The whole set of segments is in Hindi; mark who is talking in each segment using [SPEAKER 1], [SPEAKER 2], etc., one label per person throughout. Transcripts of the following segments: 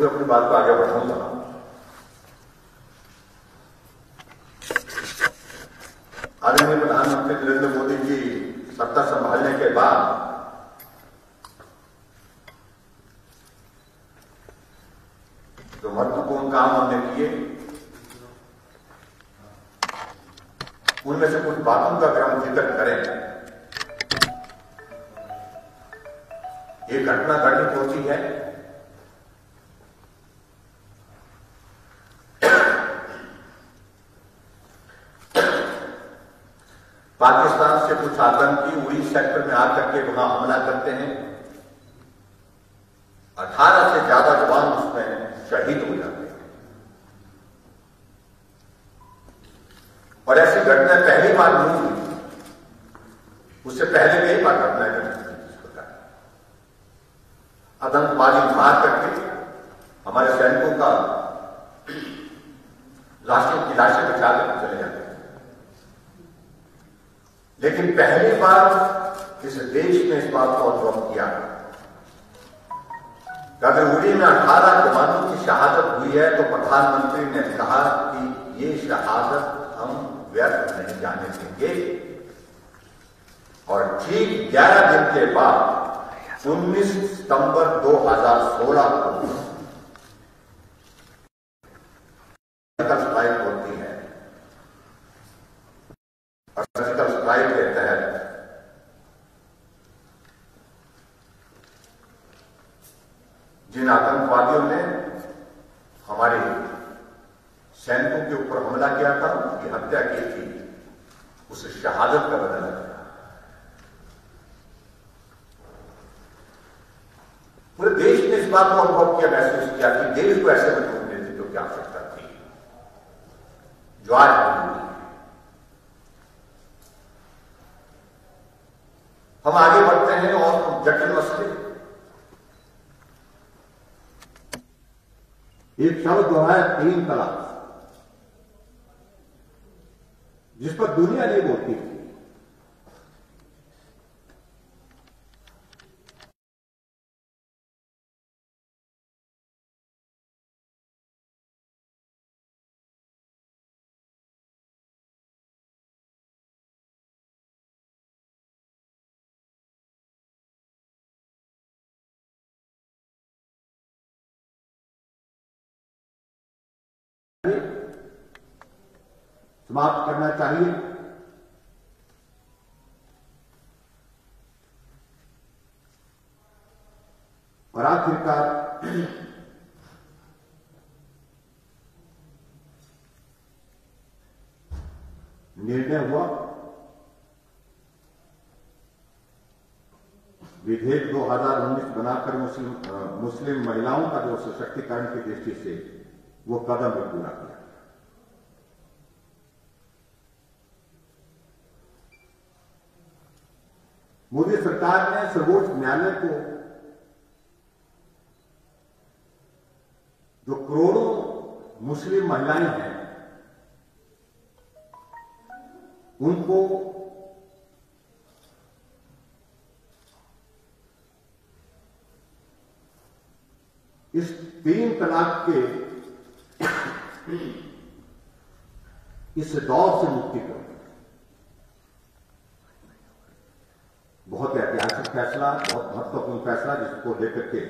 [SPEAKER 1] अपनी बात को आगे बढ़ाऊंगा। आदरणीय प्रधानमंत्री नरेंद्र मोदी जी सत्ता संभालने के बाद जो महत्वपूर्ण काम हमने किए, उनमें से कुछ बातों का अगर हम जिक्र करें। ये घटना घटित होती है पाकिस्तान से कुछ आतंकी उड़ी सेक्टर में आकर के वहां हमला करते हैं। 18 से ज्यादा जवान उसमें शहीद हो जाते हैं और ऐसी घटना पहली बार नहीं हुई, उससे पहले कई बार घटनाएं घटी इस प्रकार। आतंकवादी मार करके हमारे सैनिकों का लाशों की लाशें बचा कर चले जाते हैं। लेकिन पहली बार इस देश ने इस बात को अनुभव किया कि अगर उड़ी में 18 जवानों की शहादत हुई है तो प्रधानमंत्री ने कहा कि ये शहादत हम व्यर्थ नहीं जाने देंगे। और ठीक 11 दिन के बाद 19 सितंबर 2016 को स्ट्राइक होती है। और सर्जिकल स्ट्राइक के तहत जिन आतंकवादियों ने हमारे सैनिकों के ऊपर हमला किया था, उनकी हत्या की थी, उस शहादत का बदला किया। पूरे देश ने इस बात को अनुभव किया, महसूस किया कि देश को ऐसे बंदूक देती तो क्या आवश्यकता थी जो आज हुई। हम आगे बढ़ते हैं और जटिल मसले, एक शब्द जो है 3 तलाक, जिस पर दुनिया नहीं बोलती थी। समाप्त करना चाहिए। और आखिरकार निर्णय हुआ, विधेयक 2019 बनाकर मुस्लिम महिलाओं का जो सशक्तिकरण की दृष्टि से वो कदम भी पूरा किया। मोदी सरकार ने सर्वोच्च न्यायालय को जो करोड़ों मुस्लिम महिलाएं हैं उनको इस 3 तलाक के इस दौर से मुक्ति करो। बहुत ऐतिहासिक फैसला, बहुत महत्वपूर्ण फैसला, जिसको लेकर के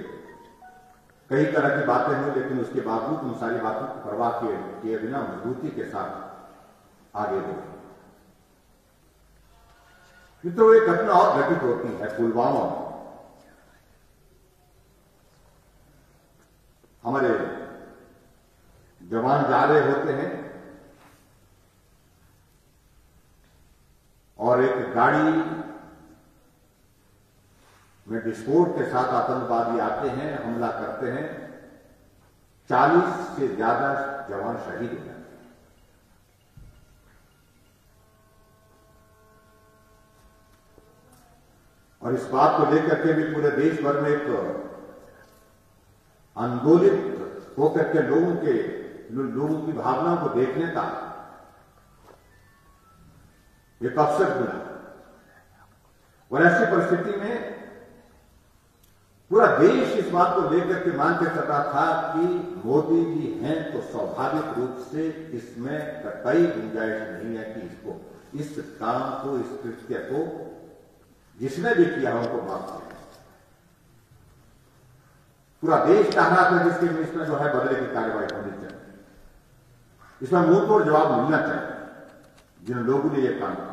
[SPEAKER 1] कई तरह की बातें हुई, लेकिन उसके बावजूद उन सारी बातों की परवाह किए बिना मजबूती के साथ आगे बढ़े। मित्रों, एक घटना और घटित होती है पुलवामा में। हमारे जवान जा रहे होते हैं और एक गाड़ी में विस्फोट के साथ आतंकवादी आते हैं, हमला करते हैं। 40 से ज्यादा जवान शहीद हो जाते हैं। और इस बात को लेकर के भी पूरे देश भर में एक आंदोलित होकर के लोगों की भावनाओं को देखने का एक अवसर मिला। और ऐसी परिस्थिति में पूरा देश इस बात को लेकर के मान के चला था कि मोदी जी हैं तो स्वाभाविक रूप से इसमें कतई गुंजाइश नहीं है कि इसको, इस काम को, इस कृत्य को जिसने भी किया उनको माफ किया। पूरा देश चाह रहा था जिसके मिनिस्टर जो है बदले की कार्रवाई होनी चाहिए, इसमें मुंह तोड़ जवाब मिलना चाहिए जिन लोगों ने यह काम किया।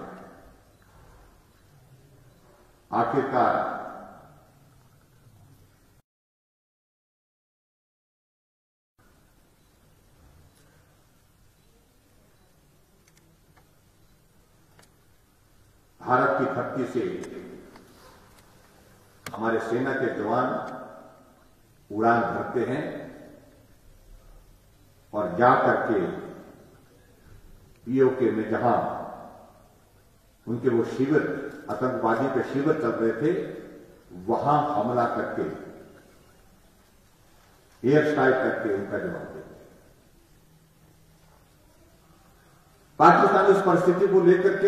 [SPEAKER 1] आखिरकार भारत की धरती से हमारे सेना के जवान उड़ान भरते हैं और जाकर के पीओके में जहां उनके वो शिविर, आतंकवादी के शिविर चल रहे थे, वहां हमला करके, एयर स्ट्राइक करके उनका जवाब देते। पाकिस्तान इस परिस्थिति को लेकर के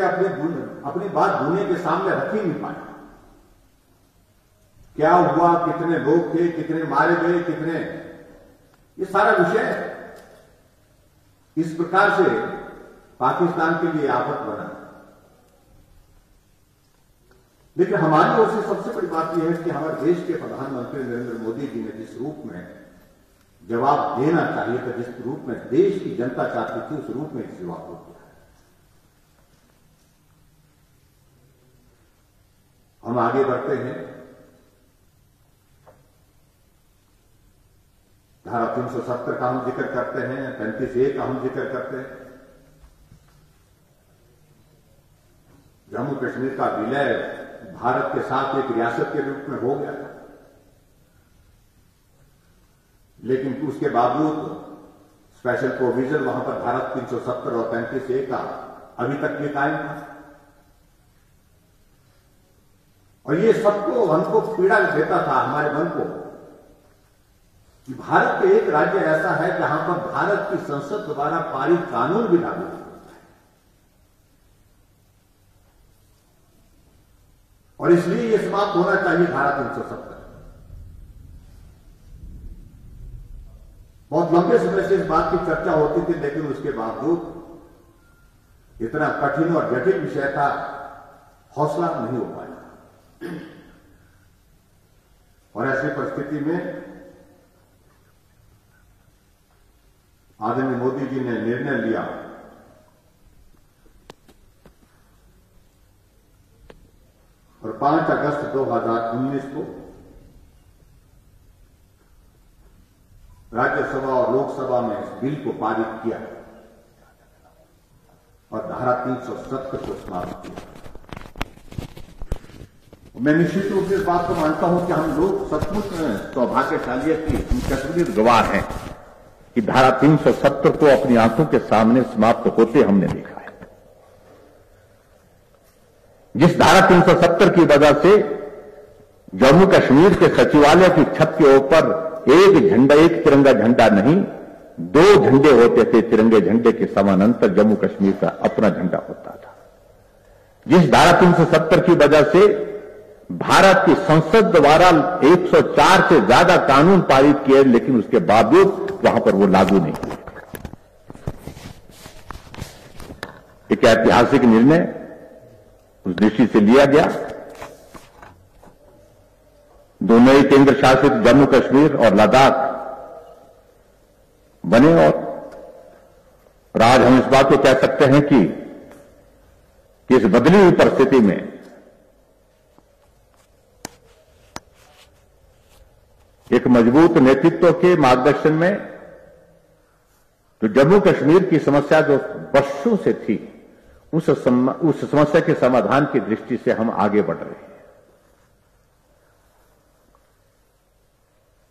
[SPEAKER 1] अपनी बात दुनिया के सामने रख ही नहीं पाया। क्या हुआ, कितने लोग थे, कितने मारे गए, कितने, ये सारा विषय इस प्रकार से पाकिस्तान के लिए आफत बना। लेकिन हमारी ओर से सबसे बड़ी बात यह है कि हमारे देश के प्रधानमंत्री नरेंद्र मोदी जी ने जिस रूप में जवाब देना चाहिए था, जिस रूप में देश की जनता चाहती थी, उस रूप में जवाब हो गया। हम आगे बढ़ते हैं। धारा 370 का हम जिक्र करते हैं, 35A का हम जिक्र करते हैं। जम्मू कश्मीर का विलय भारत के साथ एक रियासत के रूप में हो गया था, लेकिन उसके बावजूद स्पेशल प्रोविजन वहां पर धारा 370 और 35A का अभी तक भी कायम था। और ये सबको, हमको पीड़ा देता था, हमारे मन को, कि भारत के एक राज्य ऐसा है जहां पर भारत की संसद द्वारा पारित कानून भी लागू होता है। और इसलिए यह समाप्त होना चाहिए धारा 370। बहुत लंबे समय से इस बात की चर्चा होती थी, लेकिन उसके बावजूद इतना कठिन और जटिल विषय था, हौसला नहीं हो पाया। और ऐसी परिस्थिति में आदरणीय मोदी जी ने निर्णय लिया और 5 अगस्त 2019 को राज्यसभा और लोकसभा में इस बिल को पारित किया और धारा 370 को समाप्त किया। मैं निश्चित रूप से इस बात को मानता हूं कि हम लोग सचमुच सौभाग्यशाली है कि हम कश्मीर गवाह हैं कि धारा 370 को अपनी आंखों के सामने समाप्त होते हमने देखा है। जिस धारा 370 की वजह से जम्मू कश्मीर के सचिवालय की छत के ऊपर एक झंडा, एक तिरंगा झंडा नहीं, 2 झंडे होते थे। तिरंगे झंडे के समानांतर जम्मू कश्मीर का अपना झंडा होता था। जिस धारा 370 की वजह से भारत की संसद द्वारा 104 से ज्यादा कानून पारित किए, लेकिन उसके बावजूद वहां पर वो लागू नहीं हुए। एक ऐतिहासिक निर्णय उस दृष्टि से लिया गया। दोनों ही केंद्र शासित जम्मू कश्मीर और लद्दाख बने और आज हम इस बात को कह सकते हैं कि इस बदली हुई परिस्थिति में एक मजबूत नेतृत्व के मार्गदर्शन में जो जम्मू कश्मीर की समस्या जो वर्षों से थी, उस समस्या के समाधान की दृष्टि से हम आगे बढ़ रहे हैं।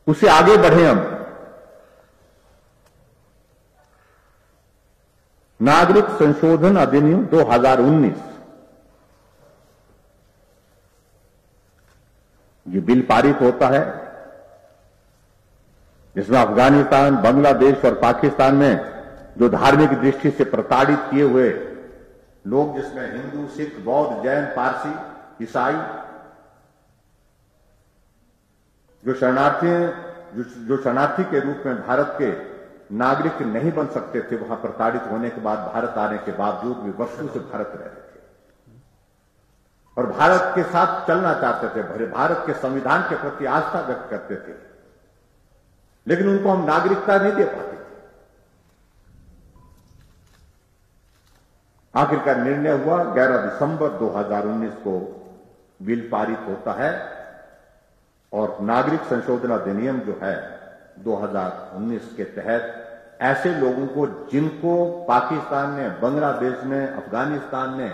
[SPEAKER 1] उससे आगे बढ़े हम। नागरिक संशोधन अधिनियम 2019 ये बिल पारित होता है, जिसमें अफगानिस्तान, बांग्लादेश और पाकिस्तान में जो धार्मिक दृष्टि से प्रताड़ित किए हुए लोग, जिसमें हिंदू, सिख, बौद्ध, जैन, पारसी, ईसाई, जो शरणार्थी के रूप में भारत के नागरिक नहीं बन सकते थे, वहां प्रताड़ित होने के बाद भारत आने के बावजूद भी वर्षों से भारत रह रहे थे और भारत के साथ चलना चाहते थे, भारत के संविधान के प्रति आस्था व्यक्त करते थे, लेकिन उनको हम नागरिकता नहीं दे पाते थे। आखिरकार निर्णय हुआ, 11 दिसंबर 2019 को बिल पारित होता है और नागरिक संशोधन अधिनियम जो है 2019 के तहत ऐसे लोगों को जिनको पाकिस्तान ने, बांग्लादेश ने, अफगानिस्तान ने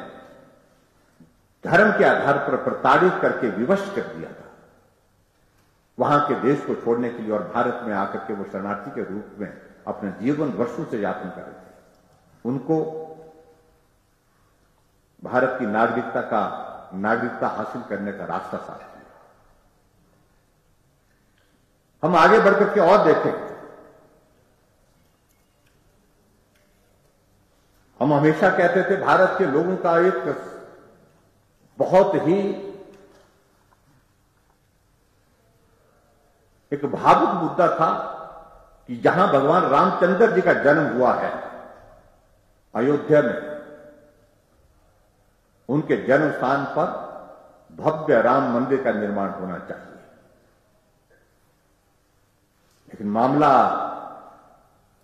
[SPEAKER 1] धर्म के आधार पर प्रताड़ित करके विवश कर दिया था, वहां के देश को छोड़ने के लिए और भारत में आकर के वो शरणार्थी के रूप में अपने जीवन वर्षों से यापन कर रहे थे, उनको भारत की नागरिकता हासिल करने का रास्ता साफ किया। हम आगे बढ़कर के और देखें, हम हमेशा कहते थे भारत के लोगों का एक बहुत ही एक भावुक मुद्दा था कि जहां भगवान रामचंद्र जी का जन्म हुआ है अयोध्या में, उनके जन्म स्थान पर भव्य राम मंदिर का निर्माण होना चाहिए। लेकिन मामला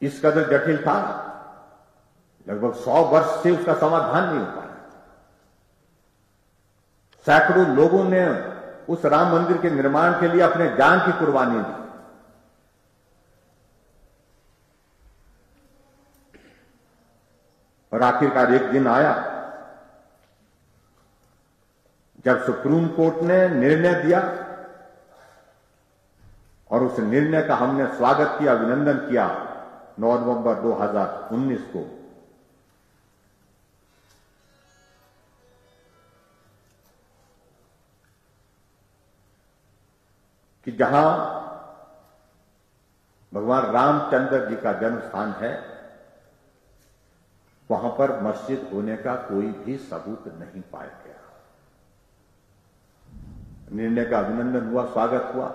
[SPEAKER 1] इस कदर जटिल था, लगभग 100 वर्ष से उसका समाधान नहीं हो पाया। सैकड़ों लोगों ने उस राम मंदिर के निर्माण के लिए अपने जान की कुर्बानी दी। और आखिरकार एक दिन आया जब सुप्रीम कोर्ट ने निर्णय दिया और उस निर्णय का हमने स्वागत किया, अभिनंदन किया 9 नवंबर 2019 को। कि जहां भगवान रामचंद्र जी का जन्म स्थान है, वहां पर मस्जिद होने का कोई भी सबूत नहीं पाया गया। निर्णय का अभिनंदन हुआ, स्वागत हुआ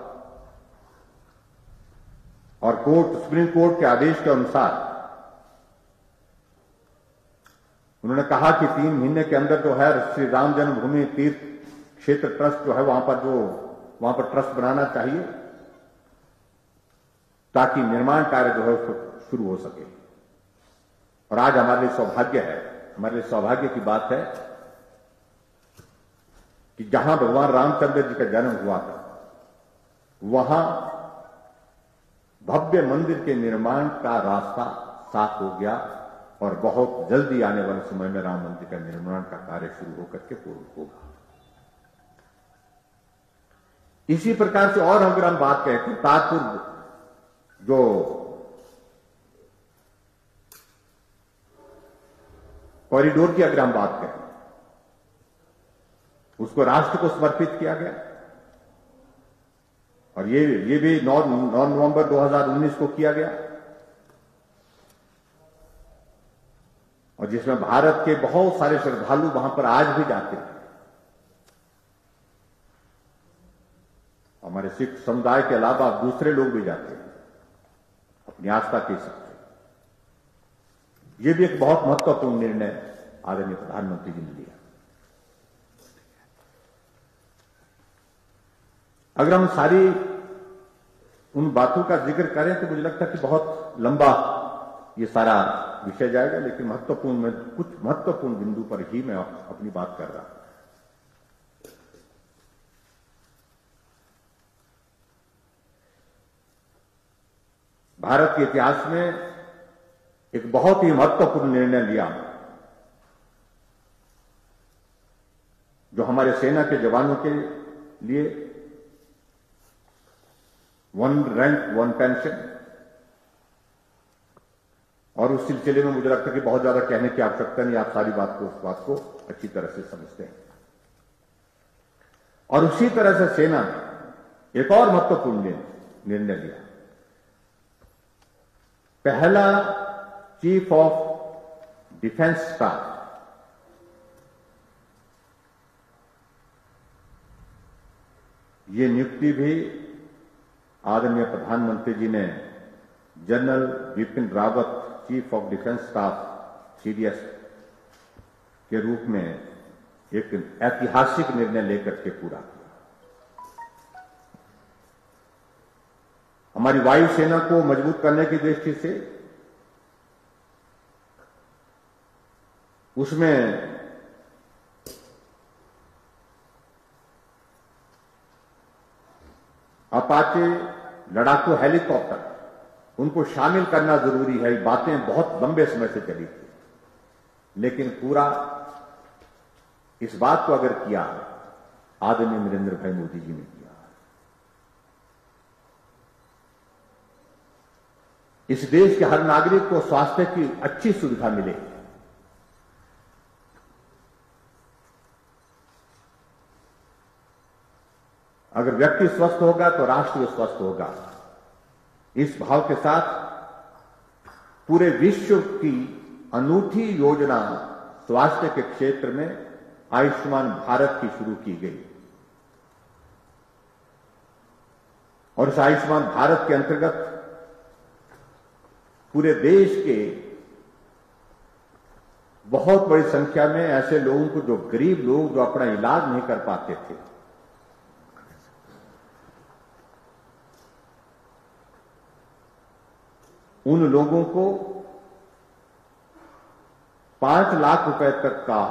[SPEAKER 1] और सुप्रीम कोर्ट के आदेश के अनुसार उन्होंने कहा कि 3 महीने के अंदर जो है श्री राम जन्मभूमि तीर्थ क्षेत्र ट्रस्ट जो है वहां पर ट्रस्ट बनाना चाहिए ताकि निर्माण कार्य जो है उसको शुरू हो सके। और आज हमारे लिए सौभाग्य है, हमारे लिए सौभाग्य की बात है कि जहां भगवान रामचंद्र जी का जन्म हुआ था, वहां भव्य मंदिर के निर्माण का रास्ता साफ हो गया और बहुत जल्दी आने वाले समय में राम मंदिर का निर्माण का कार्य शुरू होकर के पूर्ण होगा। इसी प्रकार से और अगर हम बात करें तो ताजपुर जो कॉरिडोर की अगर हम बात करें, उसको राष्ट्र को समर्पित किया गया और ये भी 9 नवंबर 2019 को किया गया और जिसमें भारत के बहुत सारे श्रद्धालु वहां पर आज भी जाते हैं। हमारे सिख समुदाय के अलावा दूसरे लोग भी जाते हैं अपनी आस्था के हिसाब से। यह भी एक बहुत महत्वपूर्ण निर्णय आदरणीय प्रधानमंत्री जी ने लिया। अगर हम सारी उन बातों का जिक्र करें तो मुझे लगता है कि बहुत लंबा ये सारा विषय जाएगा, लेकिन कुछ महत्वपूर्ण बिंदु पर ही मैं अपनी बात कर रहा हूं। भारत के इतिहास में एक बहुत ही महत्वपूर्ण निर्णय लिया जो हमारे सेना के जवानों के लिए 1 रैंक 1 पेंशन, और उस सिलसिले में मुझे लगता है कि बहुत ज्यादा कहने की आवश्यकता नहीं, आप सारी उस बात को अच्छी तरह से समझते हैं। और उसी तरह से सेना ने एक और महत्वपूर्ण निर्णय लिया। पहला चीफ ऑफ डिफेंस स्टाफ ये नियुक्ति भी आदरणीय प्रधानमंत्री जी ने general Vipin Rawat, chief of defence staff CDS के रूप में एक ऐतिहासिक निर्णय लेकर के पूरा किया। हमारी वायुसेना को मजबूत करने की दृष्टि से उसमें अपाचे लड़ाकू हेलीकॉप्टर उनको शामिल करना जरूरी है। बातें बहुत लंबे समय से चली थी, लेकिन पूरा इस बात को अगर किया आदरणीय नरेंद्र भाई मोदी जी ने किया। इस देश के हर नागरिक को स्वास्थ्य की अच्छी सुविधा मिले। अगर व्यक्ति स्वस्थ होगा तो राष्ट्र स्वस्थ होगा। इस भाव के साथ पूरे विश्व की अनूठी योजना स्वास्थ्य के क्षेत्र में आयुष्मान भारत की शुरू की गई और इस आयुष्मान भारत के अंतर्गत पूरे देश के बहुत बड़ी संख्या में ऐसे लोगों को, जो गरीब लोग जो अपना इलाज नहीं कर पाते थे, उन लोगों को 5 लाख रुपए तक का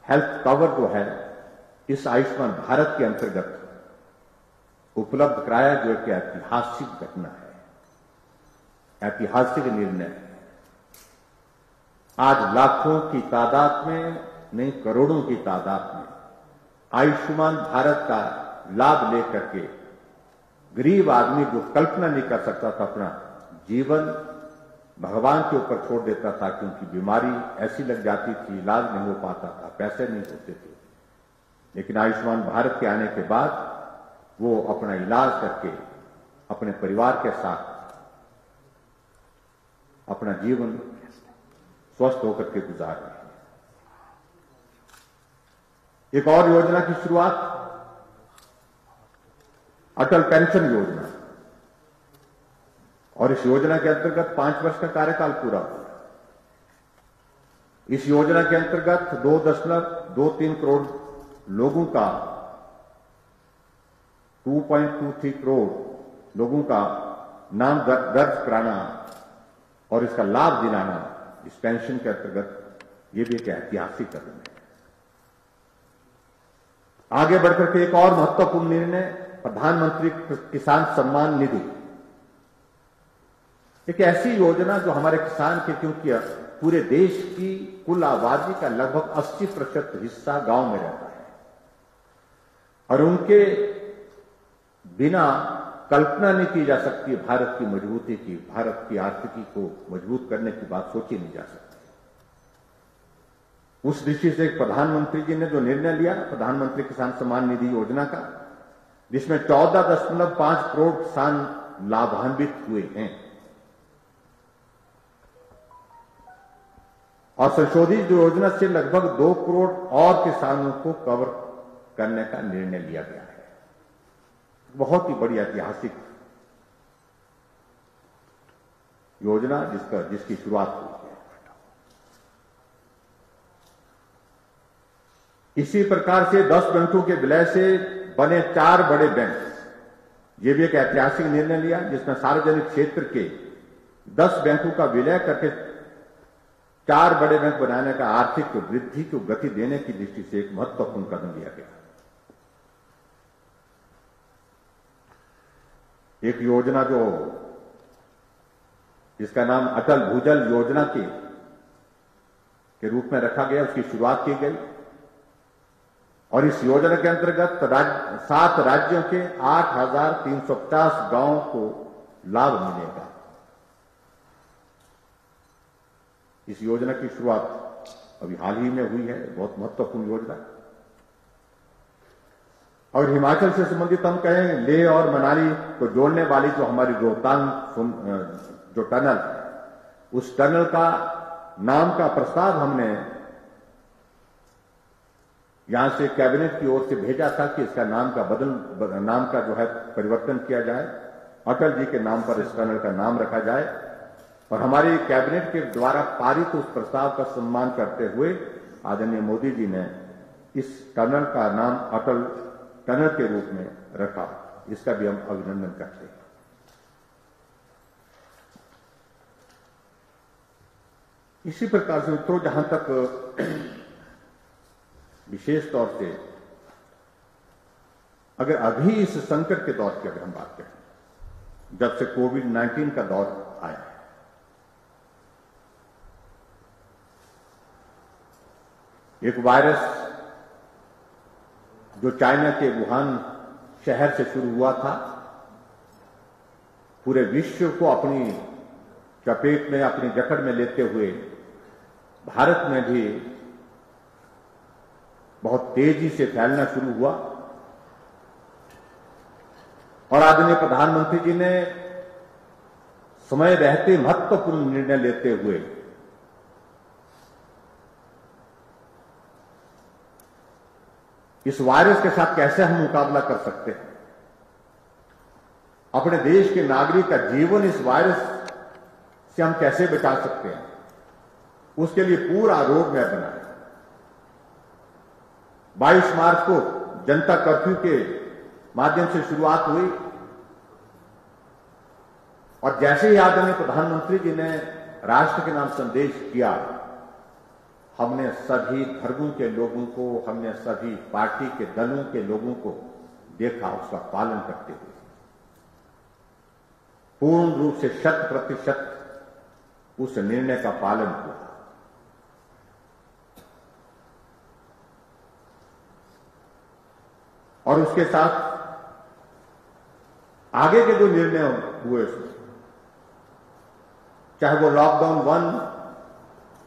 [SPEAKER 1] हेल्थ कवर जो है इस आयुष्मान भारत के अंतर्गत उपलब्ध कराया, जो एक ऐतिहासिक घटना है, ऐतिहासिक निर्णय है। आज लाखों की तादाद में नहीं, करोड़ों की तादाद में आयुष्मान भारत का लाभ लेकर के गरीब आदमी जो कल्पना नहीं कर सकता था, अपना जीवन भगवान के ऊपर छोड़ देता था, क्योंकि बीमारी ऐसी लग जाती थी, इलाज नहीं हो पाता था, पैसे नहीं होते थे। लेकिन आयुष्मान भारत के आने के बाद वो अपना इलाज करके अपने परिवार के साथ अपना जीवन स्वस्थ होकर के गुजार रहे हैं। एक और योजना की शुरुआत, अटल पेंशन योजना, और इस योजना के अंतर्गत 5 वर्ष का कार्यकाल पूरा हुआ। इस योजना के अंतर्गत 2.23 करोड़ लोगों का, 2.23 करोड़ लोगों का नाम दर्ज कराना और इसका लाभ दिलाना इस पेंशन के अंतर्गत, ये भी एक ऐतिहासिक कदम है। आगे बढ़कर के एक और महत्वपूर्ण निर्णय, प्रधानमंत्री किसान सम्मान निधि, एक ऐसी योजना जो हमारे किसान के, क्योंकि पूरे देश की कुल आबादी का लगभग 80% हिस्सा गांव में रहता है और उनके बिना कल्पना नहीं की जा सकती भारत की मजबूती की, भारत की आर्थिकी को मजबूत करने की बात सोची नहीं जा सकती। उस दृष्टि से प्रधानमंत्री जी ने जो निर्णय लिया, प्रधानमंत्री किसान सम्मान निधि योजना का, जिसमें 14.5 करोड़ किसान लाभान्वित हुए हैं और संशोधित योजना से लगभग 2 करोड़ और किसानों को कवर करने का निर्णय लिया गया है। बहुत ही बड़ी ऐतिहासिक योजना जिसकी शुरुआत हुई है। इसी प्रकार से 10 बैंकों के विलय से बने 4 बड़े बैंक, ये भी एक ऐतिहासिक निर्णय लिया, जिसमें सार्वजनिक क्षेत्र के 10 बैंकों का विलय करके 4 बड़े बैंक बनाने का आर्थिक वृद्धि को गति देने की दृष्टि से एक महत्वपूर्ण कदम लिया गया। एक योजना जिसका नाम अटल भूजल योजना के रूप में रखा गया, उसकी शुरुआत की गई और इस योजना के अंतर्गत 7 राज्यों के 8,350 गांवों को लाभ मिलेगा। इस योजना की शुरुआत अभी हाल ही में हुई है, बहुत महत्वपूर्ण योजना। और हिमाचल से संबंधित हम कहें, लेह और मनाली को जोड़ने वाली जो हमारी रोहतांग जो टनल है, उस टनल का नाम का प्रस्ताव हमने यहां से कैबिनेट की ओर से भेजा था कि इसका नाम का जो है परिवर्तन किया जाए अटल जी के नाम पर इस टनल का नाम रखा जाए और हमारी कैबिनेट के द्वारा पारित उस प्रस्ताव का सम्मान करते हुए आदरणीय मोदी जी ने इस टनल का नाम अटल टनल के रूप में रखा। इसका भी हम अभिनंदन करते हैं। इसी प्रकार से तो जहां तक विशेष तौर से अगर अभी इस संकट के दौर की अगर हम बात करें, जब से कोविड-19 का दौर आया है, एक वायरस जो चाइना के वुहान शहर से शुरू हुआ था, पूरे विश्व को अपनी चपेट में, अपनी जकड़ में लेते हुए भारत में भी बहुत तेजी से फैलना शुरू हुआ और आदरणीय प्रधानमंत्री जी ने समय रहते महत्वपूर्ण निर्णय लेते हुए इस वायरस के साथ कैसे हम मुकाबला कर सकते हैं, अपने देश के नागरिक का जीवन इस वायरस से हम कैसे बचा सकते हैं, उसके लिए पूरा रोड मैप बनाया। 22 मार्च को जनता कर्फ्यू के माध्यम से शुरुआत हुई और जैसे ही आदरणीय प्रधानमंत्री जी ने राष्ट्र के नाम संदेश किया, हमने सभी धर्मों के लोगों को, हमने सभी पार्टी के दलों के लोगों को देखा उसका पालन करते हुए। पूर्ण रूप से 100% उस निर्णय का पालन हुआ। और उसके साथ आगे के जो निर्णय हुए, चाहे वो लॉकडाउन 1,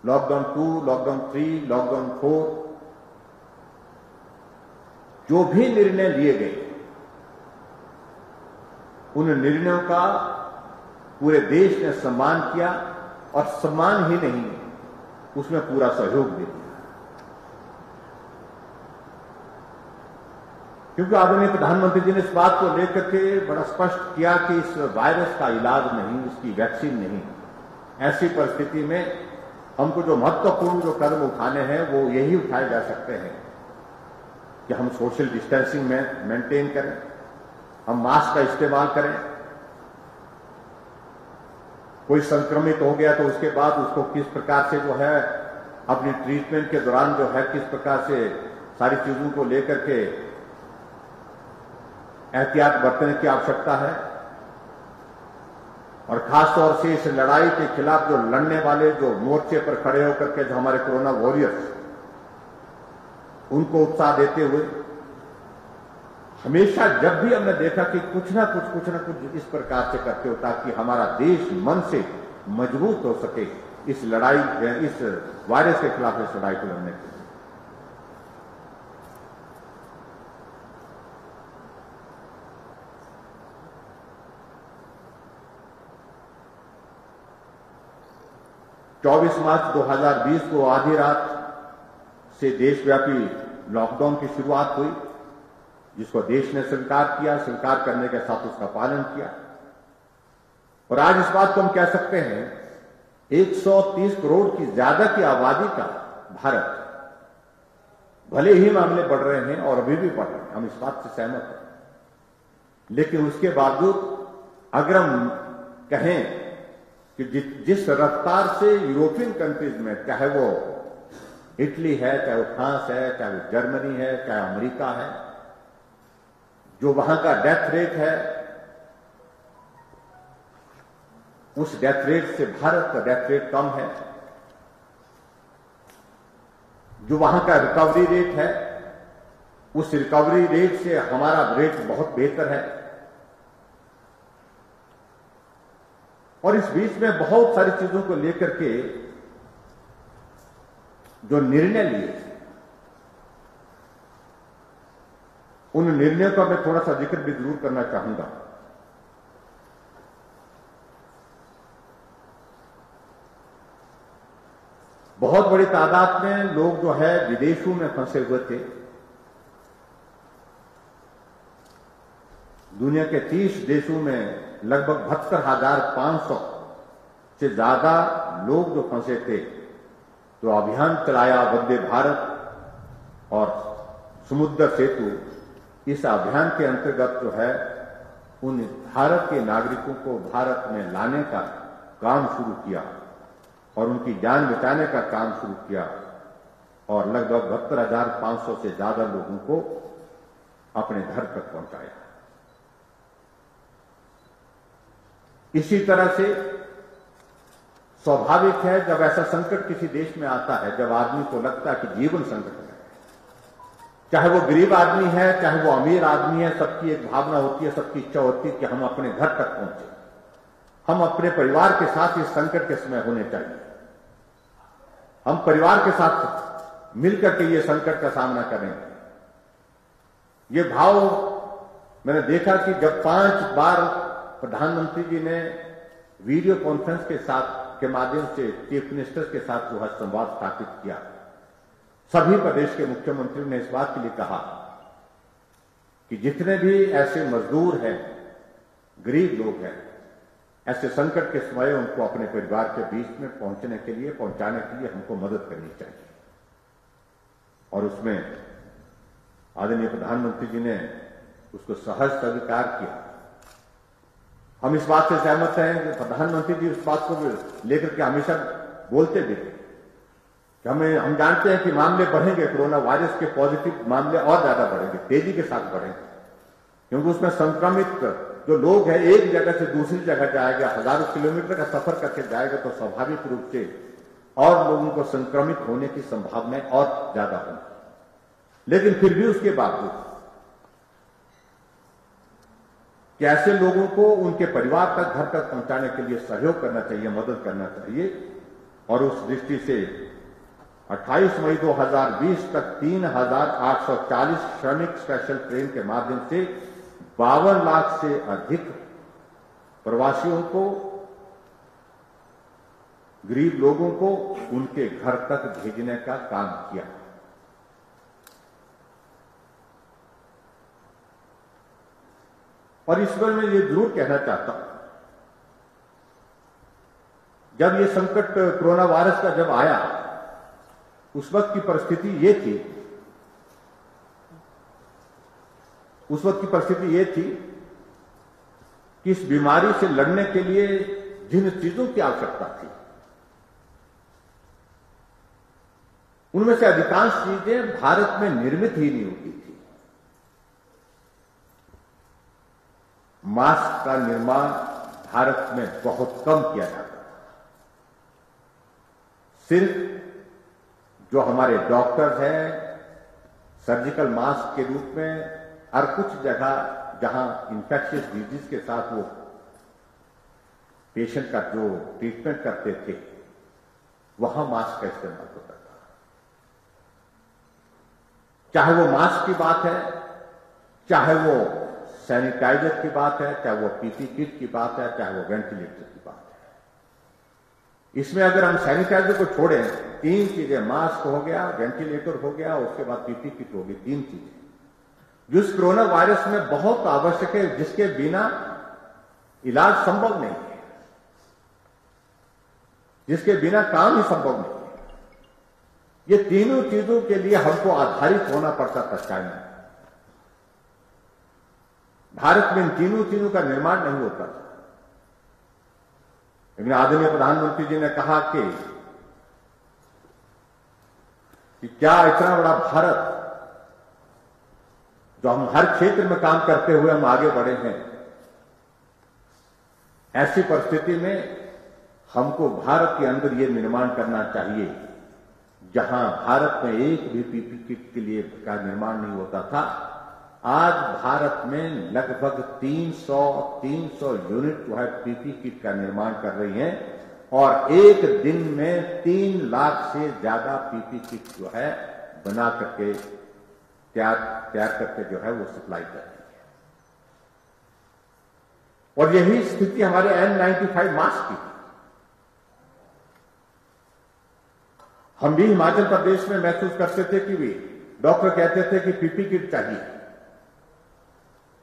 [SPEAKER 1] लॉकडाउन 2, लॉकडाउन 3, लॉकडाउन 4, जो भी निर्णय लिए गए, उन निर्णयों का पूरे देश ने सम्मान किया और सम्मान ही नहीं, उसमें पूरा सहयोग दे दिया। क्योंकि आदरणीय प्रधानमंत्री जी ने इस बात को लेकर के बड़ा स्पष्ट किया कि इस वायरस का इलाज नहीं, इसकी वैक्सीन नहीं। ऐसी परिस्थिति में हमको जो महत्वपूर्ण जो कदम उठाने हैं वो यही उठाए जा सकते हैं कि हम सोशल डिस्टेंसिंग में मेंटेन करें, हम मास्क का इस्तेमाल करें। कोई संक्रमित हो गया तो उसके बाद उसको किस प्रकार से जो है अपनी ट्रीटमेंट के दौरान जो है किस प्रकार से सारी चीजों को लेकर के एहतियात बरतने की आवश्यकता है। और खासतौर से इस लड़ाई के खिलाफ जो लड़ने वाले, जो मोर्चे पर खड़े होकर के जो हमारे कोरोना वॉरियर्स, उनको उत्साह देते हुए हमेशा जब भी हमने देखा कि कुछ ना कुछ इस प्रकार से करते हो ताकि हमारा देश मन से मजबूत हो सके इस लड़ाई, इस वायरस के खिलाफ इस लड़ाई को लड़ने के लिए। चौबीस मार्च 2020 को आधी रात से देशव्यापी लॉकडाउन की शुरुआत हुई, जिसको देश ने स्वीकार किया, स्वीकार करने के साथ उसका पालन किया। और आज इस बात को हम कह सकते हैं 130 करोड़ की ज्यादा की आबादी का भारत, भले ही मामले बढ़ रहे हैं और अभी भी बढ़ रहे हैं, हम इस बात से सहमत हैं, लेकिन उसके बावजूद अगर हम कहें कि जिस रफ्तार से यूरोपियन कंट्रीज में, चाहे वो इटली है, चाहे वो फ्रांस है, चाहे वो जर्मनी है, चाहे अमेरिका है, जो वहां का डेथ रेट है, उस डेथ रेट से भारत का डेथ रेट कम है। जो वहां का रिकवरी रेट है, उस रिकवरी रेट से हमारा रेट बहुत बेहतर है। और इस बीच में बहुत सारी चीजों को लेकर के जो निर्णय लिए, उन निर्णयों का मैं थोड़ा सा जिक्र भी जरूर करना चाहूंगा। बहुत बड़ी तादाद में लोग जो है विदेशों में फंसे हुए थे। दुनिया के 30 देशों में लगभग 72,500 से ज्यादा लोग जो फंसे थे, तो अभियान चलाया वंदे भारत और समुद्र सेतु। इस अभियान के अंतर्गत जो है उन भारत के नागरिकों को भारत में लाने का काम शुरू किया और उनकी जान बचाने का काम शुरू किया और लगभग 72,500 से ज्यादा लोगों को अपने घर तक पहुंचाया। इसी तरह से स्वाभाविक है जब ऐसा संकट किसी देश में आता है, जब आदमी को लगता है कि जीवन संकट है, चाहे वो गरीब आदमी है चाहे वो अमीर आदमी है, सबकी एक भावना होती है, सबकी इच्छा होती है कि हम अपने घर तक पहुंचे, हम अपने परिवार के साथ इस संकट के समय होने चाहिए, हम परिवार के साथ मिलकर के ये संकट का सामना करेंगे। ये भाव मैंने देखा कि जब 5 बार प्रधानमंत्री जी ने वीडियो कॉन्फ्रेंस के माध्यम से चीफ मिनिस्टर के साथ जो है संवाद स्थापित किया, सभी प्रदेश के मुख्यमंत्रियों ने इस बात के लिए कहा कि जितने भी ऐसे मजदूर हैं, गरीब लोग हैं, ऐसे संकट के समय उनको अपने परिवार के बीच में पहुंचाने के लिए हमको मदद करनी चाहिए। और उसमें आदरणीय प्रधानमंत्री जी ने उसको सहज स्वीकार किया। हम इस बात से सहमत हैं कि प्रधानमंत्री जी उस बात को लेकर के हमेशा बोलते भी थे कि हम जानते हैं कि मामले बढ़ेंगे, कोरोना वायरस के पॉजिटिव मामले और ज्यादा बढ़ेंगे, तेजी के साथ बढ़ेंगे, क्योंकि उसमें संक्रमित जो लोग हैं एक जगह से दूसरी जगह जाएगा, हजारों किलोमीटर का सफर करके जाएगा, तो स्वाभाविक रूप से और लोगों को संक्रमित होने की संभावनाएं और ज्यादा होंगी। लेकिन फिर भी उसके बावजूद कि ऐसे लोगों को उनके परिवार तक, घर तक पहुंचाने के लिए सहयोग करना चाहिए, मदद करना चाहिए। और उस दृष्टि से 28 मई 2020 तक 3,840 श्रमिक स्पेशल ट्रेन के माध्यम से 52 लाख से अधिक प्रवासियों को, गरीब लोगों को उनके घर तक भेजने का काम किया। और इस पर मैं ये जरूर कहना चाहता हूं, जब ये संकट कोरोना वायरस का जब आया, उस वक्त की परिस्थिति ये थी कि इस बीमारी से लड़ने के लिए जिन चीजों की आवश्यकता थी, उनमें से अधिकांश चीजें भारत में निर्मित ही नहीं होती थी। मास्क का निर्माण भारत में बहुत कम किया जाता था। सिर्फ जो हमारे डॉक्टर्स हैं, सर्जिकल मास्क के रूप में और कुछ जगह जहां इंफेक्शियस डिजीज के साथ वो पेशेंट का जो ट्रीटमेंट करते थे, वहां मास्क का इस्तेमाल होता था। चाहे वो मास्क की बात है, चाहे वो सैनिटाइजर की बात है, चाहे वो पीपी किट की बात है, चाहे वो वेंटिलेटर की बात है। इसमें अगर हम सैनिटाइजर को छोड़ें, 3 चीजें, मास्क हो गया, वेंटिलेटर हो गया, उसके बाद पीपी किट हो गई, 3 चीजें जो इस कोरोना वायरस में बहुत आवश्यक है, जिसके बिना इलाज संभव नहीं है, जिसके बिना काम ही संभव नहीं है। ये तीनों चीजों के लिए हमको आधारित होना पड़ता था चाइना। भारत में इन तीनों चीजों का निर्माण नहीं होता था। लेकिन आदरणीय प्रधानमंत्री जी ने कहा कि क्या इतना बड़ा भारत, जो हम हर क्षेत्र में काम करते हुए हम आगे बढ़े हैं, ऐसी परिस्थिति में हमको भारत के अंदर ये निर्माण करना चाहिए जहां भारत में एक भी पीपी किट के लिए का निर्माण नहीं होता था। आज भारत में लगभग 300 यूनिट जो है पीपी किट का निर्माण कर रही हैं और एक दिन में 3 लाख से ज्यादा पीपी किट जो है बना करके तैयार करके जो है वो सप्लाई कर रही है। और यही स्थिति हमारे N95 मास्क की। हम भी हिमाचल प्रदेश में महसूस करते थे कि भी डॉक्टर कहते थे कि पीपी किट चाहिए।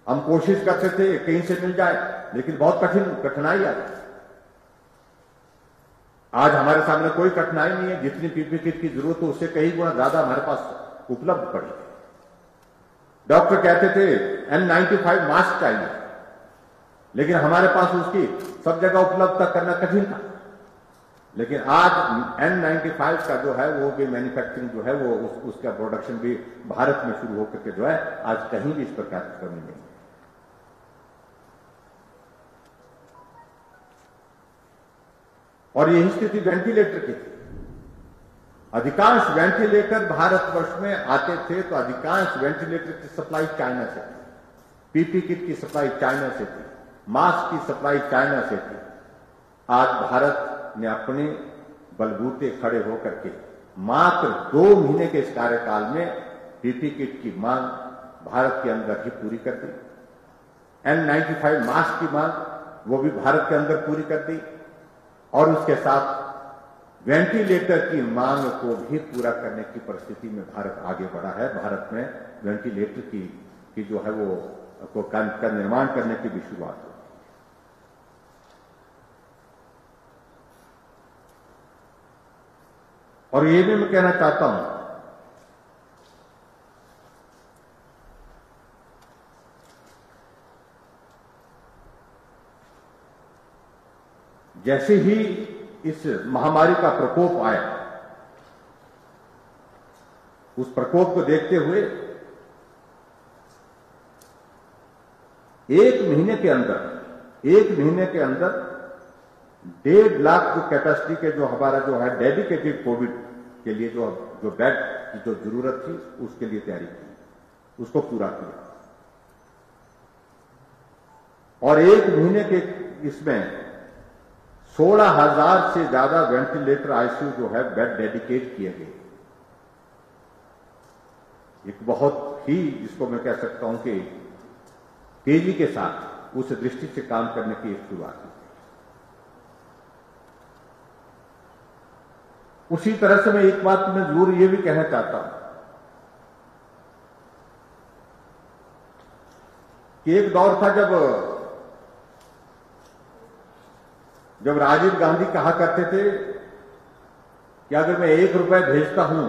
[SPEAKER 1] हम कोशिश करते थे कहीं से मिल जाए, लेकिन बहुत कठिनाई आई। आज हमारे सामने कोई कठिनाई नहीं है, जितनी पीपीई किट की जरूरत हो उससे कई गुना ज्यादा हमारे पास उपलब्ध पड़ी। डॉक्टर कहते थे N95 मास्क चाहिए, लेकिन हमारे पास उसकी सब जगह उपलब्धता करना कठिन था। लेकिन आज N95 का जो है वो भी मैन्युफैक्चरिंग जो है वो उसका प्रोडक्शन भी भारत में शुरू होकर के जो है आज कहीं भी इस प्रकार की कमी नहीं है। और यही स्थिति वेंटिलेटर की थी। अधिकांश वेंटिलेटर भारतवर्ष में आते थे तो अधिकांश वेंटिलेटर की सप्लाई चाइना से थी, पीपीई किट की सप्लाई चाइना से थी, मास्क की सप्लाई चाइना से थी। आज भारत ने अपने बलबूते खड़े होकर के मात्र 2 महीने के इस कार्यकाल में पीपीई किट की मांग भारत के अंदर ही पूरी कर दी। N95 मास्क की मांग वो भी भारत के अंदर पूरी कर दी, और उसके साथ वेंटिलेटर की मांग को भी पूरा करने की परिस्थिति में भारत आगे बढ़ा है। भारत में वेंटिलेटर की जो है वो का निर्माण करने की भी शुरुआत हुई। और ये भी मैं कहना चाहता हूं जैसे ही इस महामारी का प्रकोप आया, उस प्रकोप को देखते हुए 1 महीने के अंदर 1.5 लाख जो कैपेसिटी के जो हमारा जो है डेडिकेटेड कोविड के लिए जो बेड की जो जरूरत थी उसके लिए तैयारी की, उसको पूरा किया। और 1 महीने के इसमें 16,000 से ज्यादा वेंटिलेटर आईसीयू जो है बेड डेडिकेट किए गए। एक बहुत ही जिसको मैं कह सकता हूं कि तेजी के साथ उस दृष्टि से काम करने की एक शुरुआत हुई। उसी तरह से मैं एक बात में जरूर ये भी कहना चाहता हूं कि एक दौर था जब राजीव गांधी कहा करते थे कि अगर मैं 1 रुपए भेजता हूं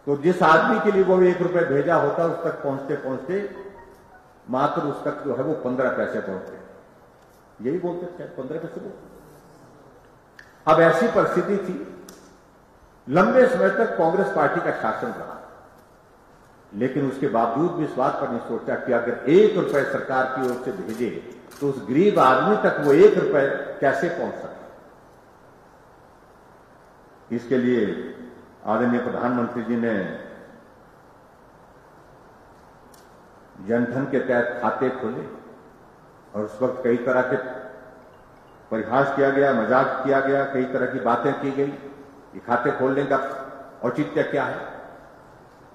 [SPEAKER 1] तो जिस आदमी के लिए वो 1 रुपए भेजा होता उस तक पहुंचते पहुंचते मात्र उस तक जो है वो 15 पैसे पहुंचते। यही बोलते थे 15 पैसे बोलते। अब ऐसी परिस्थिति थी, लंबे समय तक कांग्रेस पार्टी का शासन रहा, लेकिन उसके बावजूद भी इस बात पर नहीं सोचा कि अगर 1 रुपए सरकार की ओर से भेजे तो उस गरीब आदमी तक वो 1 रुपए कैसे पहुंच सकता। इसके लिए आदरणीय प्रधानमंत्री जी ने जनधन के तहत खाते खोले, और उस वक्त कई तरह के परिहास किया गया, मजाक किया गया, कई तरह की बातें की गई, ये खाते खोलने का औचित्य क्या है।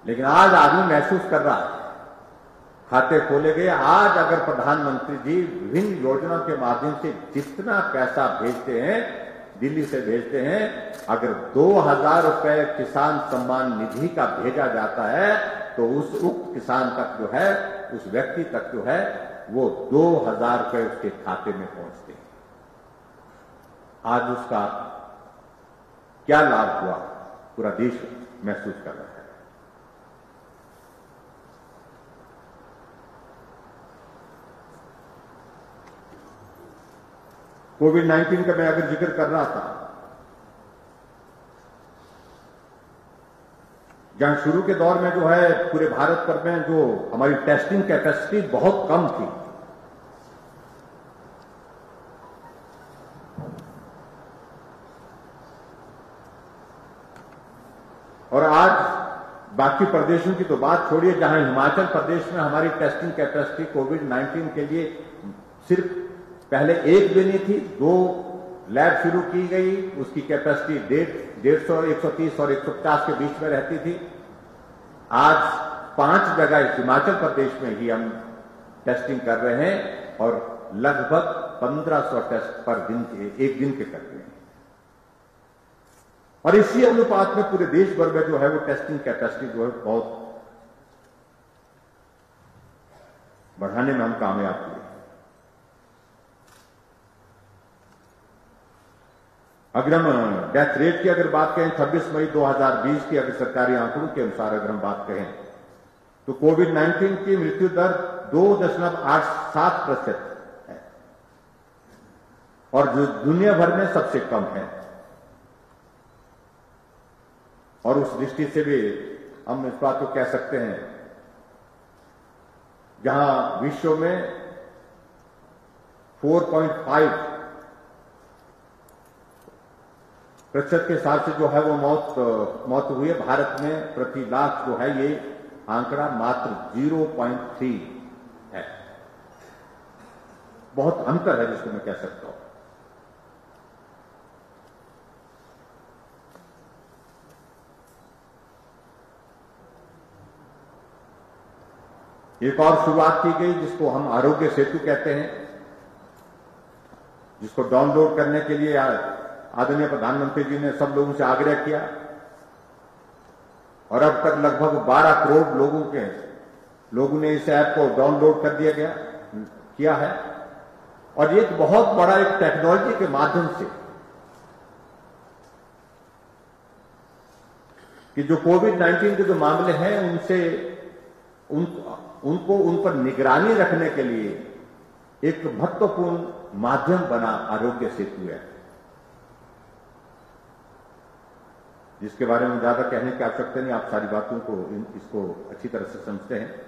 [SPEAKER 1] लेकिन आज आदमी महसूस कर रहा है, खाते खोले गए। आज अगर प्रधानमंत्री जी विभिन्न योजनाओं के माध्यम से जितना पैसा भेजते हैं, दिल्ली से भेजते हैं, अगर 2,000 रुपए किसान सम्मान निधि का भेजा जाता है तो उस उक्त किसान तक जो है, उस व्यक्ति तक जो है वो 2,000 रुपए उसके खाते में पहुंचते हैं। आज उसका क्या लाभ हुआ पूरा देश महसूस कर रहा है। कोविड-19 का मैं अगर जिक्र कर रहा था, जहां शुरू के दौर में जो है पूरे भारत भर में जो हमारी टेस्टिंग कैपेसिटी बहुत कम थी, और आज बाकी प्रदेशों की तो बात छोड़िए, जहां हिमाचल प्रदेश में हमारी टेस्टिंग कैपेसिटी कोविड-19 के लिए सिर्फ पहले 1 भी नहीं थी, 2 लैब शुरू की गई, उसकी कैपेसिटी 150, 130 और 150 के बीच में रहती थी। आज 5 जगह हिमाचल प्रदेश में ही हम टेस्टिंग कर रहे हैं, और लगभग 1500 टेस्ट पर दिन एक दिन के कर रहे हैं। और इसी अनुपात में पूरे देश भर में जो है वो टेस्टिंग कैपेसिटी जो है बहुत बढ़ाने में हम कामयाब हुए। अगर हम डेथ रेट की अगर बात करें 26 मई 2020 की अगर सरकारी आंकड़ों के अनुसार अगर हम बात करें तो कोविड-19 की मृत्यु दर 2.87% है और जो दुनिया भर में सबसे कम है। और उस दृष्टि से भी हम इस बात को कह सकते हैं, जहां विश्व में 4.5% के हिसाब से जो है वो मौत हुई है, भारत में प्रति लाख जो है ये आंकड़ा मात्र 0.3 है। बहुत अंतर है जिसको मैं कह सकता हूं। एक और शुरुआत की गई जिसको हम आरोग्य सेतु कहते हैं, जिसको डाउनलोड करने के लिए आदरणीय प्रधानमंत्री जी ने सब लोगों से आग्रह किया और अब तक लगभग 12 करोड़ लोगों ने इस ऐप को डाउनलोड कर किया है। और ये एक बहुत बड़ा एक टेक्नोलॉजी के माध्यम से कि जो कोविड-19 के जो मामले हैं उन पर निगरानी रखने के लिए एक महत्वपूर्ण माध्यम बना आरोग्य सेतु है, जिसके बारे में ज्यादा कहने की आवश्यकता नहीं। आप सारी बातों को इसको अच्छी तरह से समझते हैं।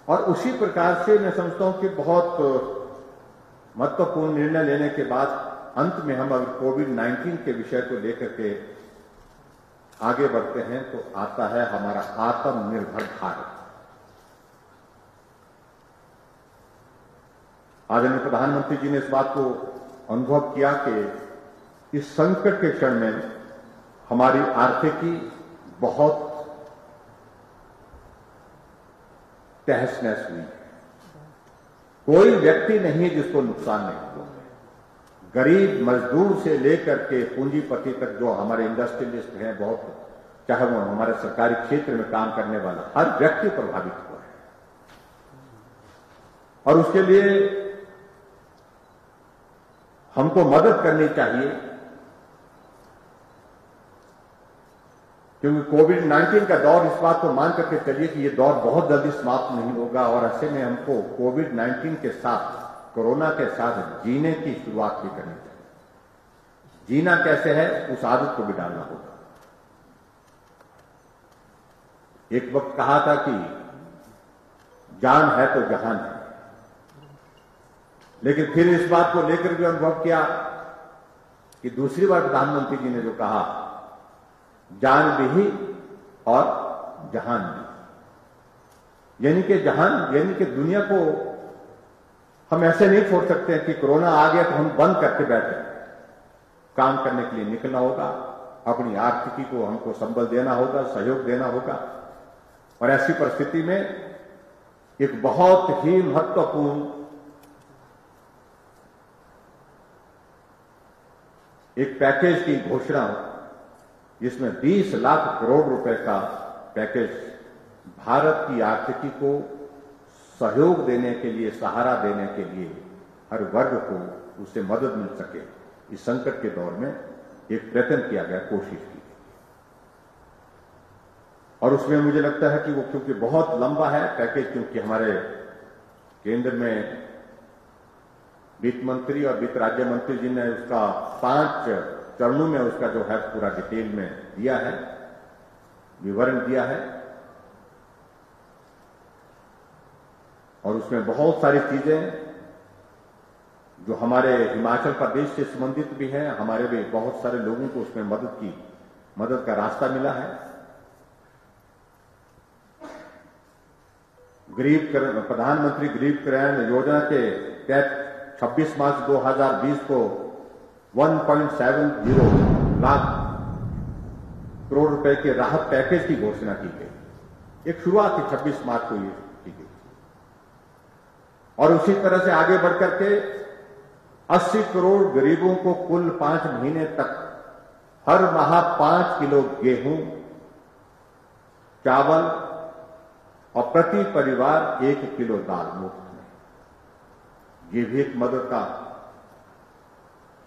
[SPEAKER 1] और उसी प्रकार से मैं समझता हूं कि बहुत महत्वपूर्ण निर्णय लेने के बाद अंत में हम अगर कोविड-19 के विषय को लेकर के आगे बढ़ते हैं तो आता है हमारा आत्मनिर्भर भारत। आदरणीय प्रधानमंत्री जी ने इस बात को अनुभव किया कि इस संकट के क्षण में हमारी आर्थिकी बहुत तहस नहस हुई। कोई व्यक्ति नहीं है जिसको नुकसान नहीं हुआ। गरीब मजदूर से लेकर के पूंजीपति तक जो हमारे इंडस्ट्रियलिस्ट हैं, बहुत चाहे वो हमारे सरकारी क्षेत्र में काम करने वाला, हर व्यक्ति प्रभावित हुआ है। और उसके लिए हमको मदद करनी चाहिए, क्योंकि कोविड-19 का दौर, इस बात को मान करके चलिए कि ये दौर बहुत जल्दी समाप्त नहीं होगा और ऐसे में हमको कोविड-19 के साथ, कोरोना के साथ जीने की शुरुआत भी करनी चाहिए। जीना कैसे है, उस आदत को भी डालना होगा। एक वक्त कहा था कि जान है तो जहान है, लेकिन फिर इस बात को लेकर भी अनुभव किया कि दूसरी बार प्रधानमंत्री जी ने जो कहा, जान भी और जहान भी, यानी कि जहान यानी कि दुनिया को हम ऐसे नहीं छोड़ सकते कि कोरोना आ गया तो हम बंद करके बैठे। काम करने के लिए निकलना होगा, अपनी आर्थिकी को हमको संबल देना होगा, सहयोग देना होगा। और ऐसी परिस्थिति में एक बहुत ही महत्वपूर्ण एक पैकेज की घोषणा, जिसमें 20 लाख करोड़ रुपए का पैकेज भारत की आर्थिकी को सहयोग देने के लिए, सहारा देने के लिए, हर वर्ग को उससे मदद मिल सके, इस संकट के दौर में एक प्रयत्न किया गया, कोशिश की। और उसमें मुझे लगता है कि वो क्योंकि बहुत लंबा है पैकेज, क्योंकि हमारे केंद्र में वित्त मंत्री और वित्त राज्य मंत्री जी ने उसका 5 चरणों में उसका जो है पूरा डिटेल में दिया है, विवरण दिया है। और उसमें बहुत सारी चीजें जो हमारे हिमाचल प्रदेश से संबंधित भी हैं, हमारे भी बहुत सारे लोगों को उसमें मदद का रास्ता मिला है। प्रधानमंत्री गरीब कल्याण योजना के तहत 26 मार्च 2020 को 1.70 लाख करोड़ रुपए के राहत पैकेज की घोषणा की गई। एक शुरुआत थी, 26 मार्च को ये की गई। और उसी तरह से आगे बढ़कर के 80 करोड़ गरीबों को कुल 5 महीने तक हर माह 5 किलो गेहूं, चावल और प्रति परिवार 1 किलो दाल मुफ्त में। ये भी एक मदद का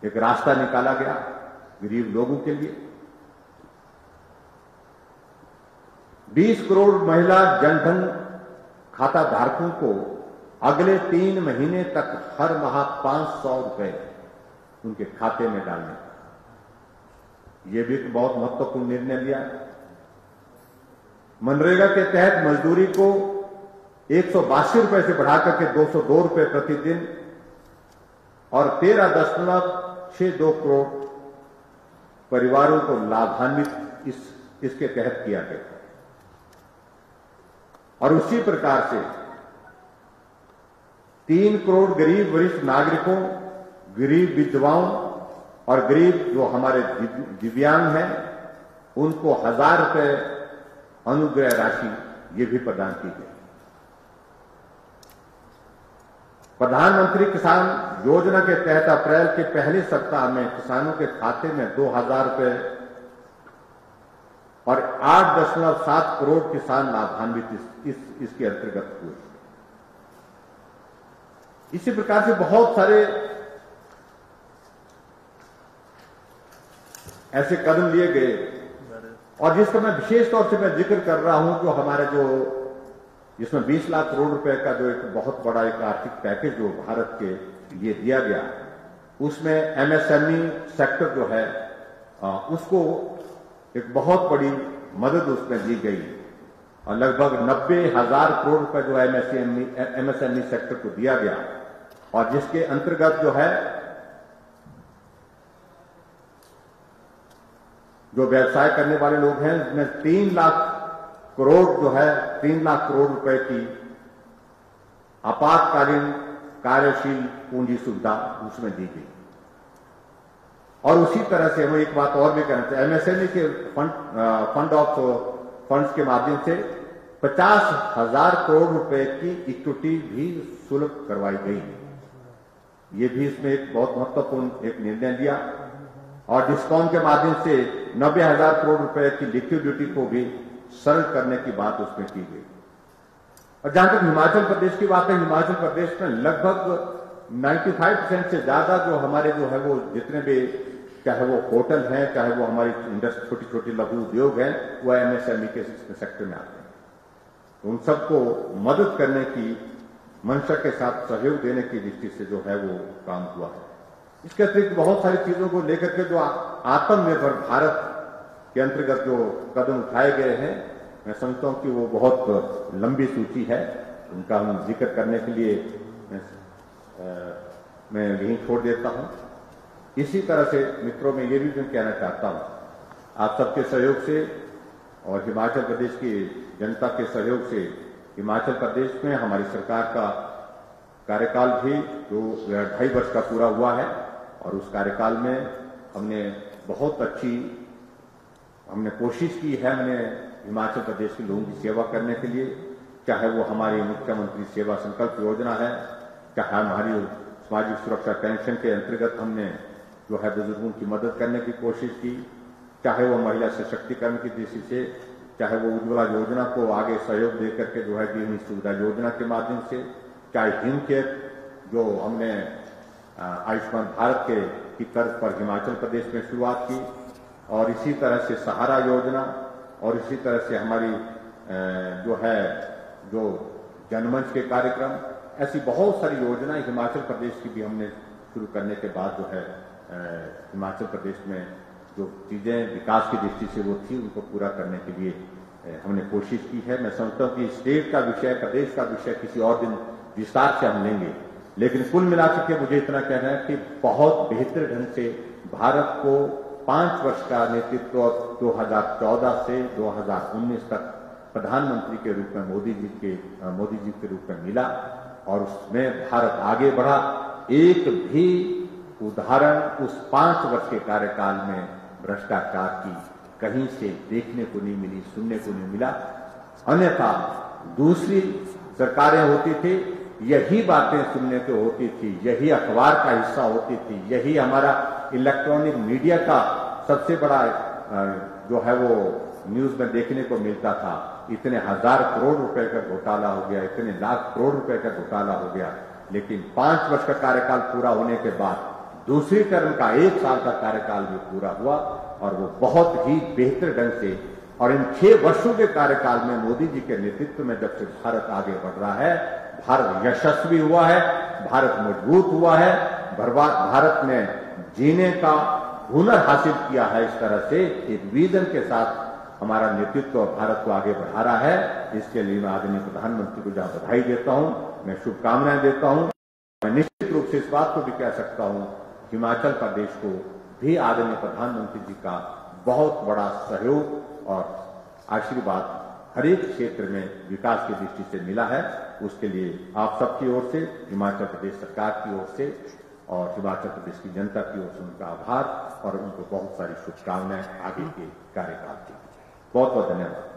[SPEAKER 1] एक रास्ता निकाला गया गरीब लोगों के लिए। 20 करोड़ महिला जनधन खाता धारकों को अगले 3 महीने तक हर माह 500 रुपए उनके खाते में डालने का यह भी एक बहुत महत्वपूर्ण निर्णय लिया। मनरेगा के तहत मजदूरी को 182 रुपए से बढ़ाकर के 202 रुपए प्रतिदिन और 13.62 करोड़ परिवारों को लाभान्वित इसके तहत किया गया। और उसी प्रकार से 3 करोड़ गरीब वरिष्ठ नागरिकों, गरीब विधवाओं और गरीब जो हमारे दिव्यांग हैं उनको 1000 रुपए अनुग्रह राशि ये भी प्रदान की गई। प्रधानमंत्री किसान योजना के तहत अप्रैल के पहले सप्ताह में किसानों के खाते में 2000 रुपए और 8.7 करोड़ किसान लाभान्वित इसके अंतर्गत हुए। इसी प्रकार से बहुत सारे ऐसे कदम लिए गए और जिसका मैं विशेष तौर से मैं जिक्र कर रहा हूं जो हमारे जो जिसमें 20 लाख करोड़ रुपए का जो एक बहुत बड़ा एक आर्थिक पैकेज जो भारत के लिए दिया गया, उसमें एमएसएमई सेक्टर जो है उसको एक बहुत बड़ी मदद उसमें दी गई और लगभग 90,000 करोड़ रुपए जो एमएसएमई सेक्टर को दिया गया और जिसके अंतर्गत जो है जो व्यवसाय करने वाले लोग हैं उसमें 3 लाख करोड़ जो है 3 लाख करोड़ रुपए की आपातकालीन कार्यशील पूंजी सुविधा उसमें दी गई। और उसी तरह से हम एक बात और भी कहना चाहिए, एमएसएमई के फंड ऑफ फंड्स के माध्यम से 50,000 करोड़ रुपए की इक्विटी भी सुलभ करवाई गई। ये भी इसमें एक बहुत महत्वपूर्ण एक निर्णय लिया और डिस्कॉम के माध्यम से 90,000 करोड़ रुपए की लिक्विडिटी को भी सरल करने की बात उसमें की गई। और जहां तक हिमाचल प्रदेश की बात है, हिमाचल प्रदेश में लगभग 95% से ज्यादा जो हमारे जो है वो जितने भी चाहे वो होटल हैं, चाहे वो हमारी इंडस्ट्री छोटी छोटी लघु उद्योग हैं, वो एमएसएमई के सेक्टर में आते हैं। तो उन सबको मदद करने की मंशा के साथ सहयोग देने की दृष्टि से जो है वो काम हुआ है। इसके अतिरिक्त बहुत सारी चीजों को लेकर के जो आत्मनिर्भर भारत के अंतर्गत जो कदम उठाए गए हैं, मैं समझता हूं कि वो बहुत लंबी सूची है, उनका हम जिक्र करने के लिए मैं यहीं छोड़ देता हूं। इसी तरह से मित्रों में ये भी मैं कहना चाहता हूं, आप सबके सहयोग से और हिमाचल प्रदेश की जनता के सहयोग से हिमाचल प्रदेश में हमारी सरकार का कार्यकाल भी जो 2.5 वर्ष का पूरा हुआ है और उस कार्यकाल में हमने बहुत अच्छी कोशिश की है। हमने हिमाचल प्रदेश के लोगों की सेवा करने के लिए, चाहे वो हमारी मुख्यमंत्री सेवा संकल्प योजना है, चाहे हमारी सामाजिक सुरक्षा पेंशन के अंतर्गत हमने जो है बुजुर्गों की मदद करने की कोशिश की, चाहे वो महिला सशक्तिकरण की दृष्टि से, चाहे वो उज्ज्वला योजना को आगे सहयोग देकर के जो है गृहिणी सुविधा योजना के माध्यम से, चाहे हिम केयर जो हमने आयुष्मान भारत की तर्ज पर हिमाचल प्रदेश में शुरुआत की, और इसी तरह से सहारा योजना, और इसी तरह से हमारी जो जनमंच के कार्यक्रम, ऐसी बहुत सारी योजनाएं हिमाचल प्रदेश की भी हमने शुरू करने के बाद जो है हिमाचल प्रदेश में जो चीजें विकास की दृष्टि से वो थी उनको पूरा करने के लिए हमने कोशिश की है। मैं समझता हूं कि स्टेट का विषय, प्रदेश का विषय किसी और दिन विस्तार से हम लेंगे, लेकिन कुल मिलाकर के मुझे इतना कहना है कि बहुत बेहतर ढंग से भारत को 5 वर्ष का नेतृत्व 2014 से 2019 तक प्रधानमंत्री के रूप में मोदी जी के रूप में मिला और उसमें भारत आगे बढ़ा। एक भी उदाहरण उस 5 वर्ष के कार्यकाल में भ्रष्टाचार की कहीं से देखने को नहीं मिली, सुनने को नहीं मिला। अन्यथा दूसरी सरकारें होती थी, यही बातें सुनने को होती थी, यही अखबार का हिस्सा होती थी, यही हमारा इलेक्ट्रॉनिक मीडिया का सबसे बड़ा जो है वो न्यूज में देखने को मिलता था, इतने हजार करोड़ रुपए का घोटाला हो गया, इतने लाख करोड़ रुपए का घोटाला हो गया। लेकिन 5 वर्ष का कार्यकाल पूरा होने के बाद दूसरी टर्म का 1 साल का कार्यकाल भी पूरा हुआ और वो बहुत ही बेहतर ढंग से, और इन 6 वर्षों के कार्यकाल में मोदी जी के नेतृत्व में जब से भारत आगे बढ़ रहा है, भारत यशस्वी हुआ है, भारत मजबूत हुआ है, भारत ने जीने का हुनर हासिल किया है। इस तरह से एक विजन के साथ हमारा नेतृत्व भारत को आगे बढ़ा रहा है। इसके लिए मैं आदरणीय प्रधानमंत्री को जहां बधाई देता हूं, मैं शुभकामनाएं देता हूं। मैं निश्चित रूप से इस बात को भी कह सकता हूं, हिमाचल प्रदेश को भी आदरणीय प्रधानमंत्री जी का बहुत बड़ा सहयोग और आशीर्वाद हर एक क्षेत्र में विकास की दृष्टि से मिला है। उसके लिए आप सबकी ओर से, हिमाचल प्रदेश सरकार की ओर से और हिमाचल प्रदेश की जनता की ओर से उनका आभार और उनको बहुत सारी शुभकामनाएं आगे के कार्यकाल के लिए। बहुत बहुत धन्यवाद।